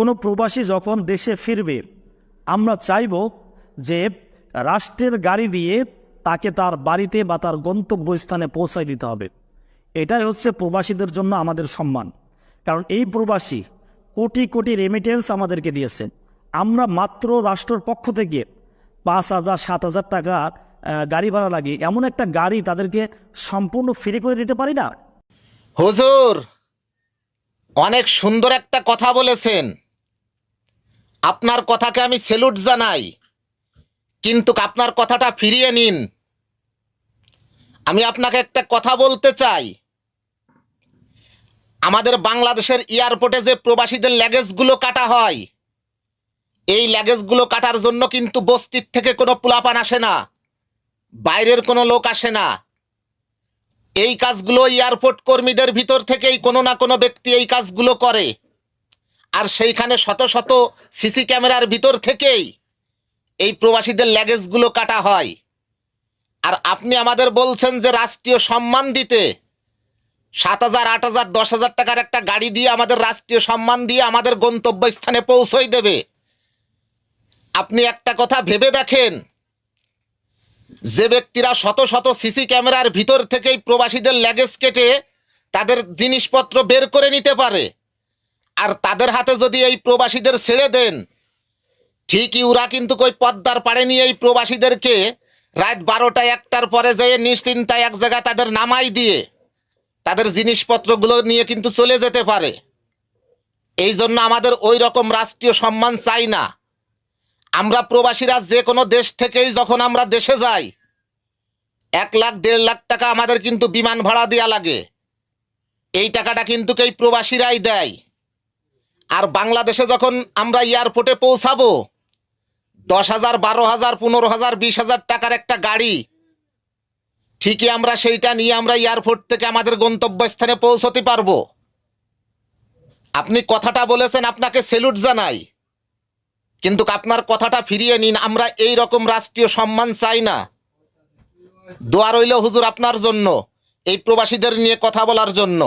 কোনো প্রবাসী যখন দেশে ফিরবে আমরা চাইব যে রাষ্ট্রের গাড়ি দিয়ে তাকে তার বাড়িতে বা তার গন্তব্যস্থানে পৌঁছায় দিতে হবে। এটাই হচ্ছে প্রবাসীদের জন্য আমাদের সম্মান। কারণ এই প্রবাসী কোটি কোটি রেমিটেন্স আমাদেরকে দিয়েছে। আমরা মাত্র রাষ্ট্রের পক্ষ থেকে 5,000 7,000 টাকা গাড়ি ভাড়া লাগে, এমন একটা গাড়ি তাদেরকে সম্পূর্ণ ফ্রি করে দিতে পারি না। হুজুর অনেক সুন্দর একটা কথা বলেছেন, আপনার কথাকে আমি স্যালুট জানাই, কিন্তু আপনার কথাটা ফিরিয়ে নিন। আমি আপনাকে একটা কথা বলতে চাই, আমাদের বাংলাদেশের এয়ারপোর্টে যে প্রবাসীদের ল্যাগেজগুলো কাটা হয়, এই ল্যাগেজগুলো কাটার জন্য কিন্তু বস্তির থেকে কোনো পোলাপান আসে না, বাইরের কোনো লোক আসে না। এই কাজগুলো এয়ারপোর্ট কর্মীদের ভিতর থেকেই কোনো না কোনো ব্যক্তি এই কাজগুলো করে, আর সেইখানে শত শত সিসি ক্যামেরার ভিতর থেকেই এই প্রবাসীদের ল্যাগেজগুলো কাটা হয়। আর আপনি আমাদের বলছেন যে রাষ্ট্রীয় সম্মান দিতে, 7,000 8,000 10,000 টাকার একটা গাড়ি দিয়ে আমাদের রাষ্ট্রীয় সম্মান দিয়ে আমাদের গন্তব্যস্থানে পৌঁছই দেবে। আপনি একটা কথা ভেবে দেখেন, যে ব্যক্তিরা শত শত সিসি ক্যামেরার ভিতর থেকেই প্রবাসীদের ল্যাগেজ কেটে তাদের জিনিসপত্র বের করে নিতে পারে, আর তাদের হাতে যদি এই প্রবাসীদের ছেড়ে দেন, ঠিকই ওরা কিন্তু কই পদ্মার পাড়ে নিয়ে এই প্রবাসীদেরকে রাত 12টা 1টার পরে যেয়ে নিশ্চিন্তায় এক জায়গায় তাদের নামাই দিয়ে তাদের জিনিসপত্রগুলো নিয়ে কিন্তু চলে যেতে পারে। এই জন্য আমাদের ওই রকম রাষ্ট্রীয় সম্মান চাই না। আমরা প্রবাসীরা যে কোনো দেশ থেকেই যখন আমরা দেশে যাই, 1 লাখ 1.5 লাখ টাকা আমাদের কিন্তু বিমান ভাড়া দেওয়া লাগে। এই টাকাটা কিন্তু এই প্রবাসীরাই দেয়। আর বাংলাদেশে যখন আমরা এয়ারপোর্টে পৌঁছাবো, 10,000 12,000 15,000 20,000 টাকার একটা গাড়ি, ঠিকই আমরা সেইটা নিয়ে আমরা এয়ারপোর্ট থেকে আমাদের গন্তব্যস্থানে পৌঁছতে পারবো। আপনি কথাটা বলেছেন, আপনাকে স্যালুট জানাই, কিন্তু আপনার কথাটা ফিরিয়ে নিন। আমরা এই রকম রাষ্ট্রীয় সম্মান চাই না। দোয়া রইল হুজুর আপনার জন্য, এই প্রবাসীদের নিয়ে কথা বলার জন্য।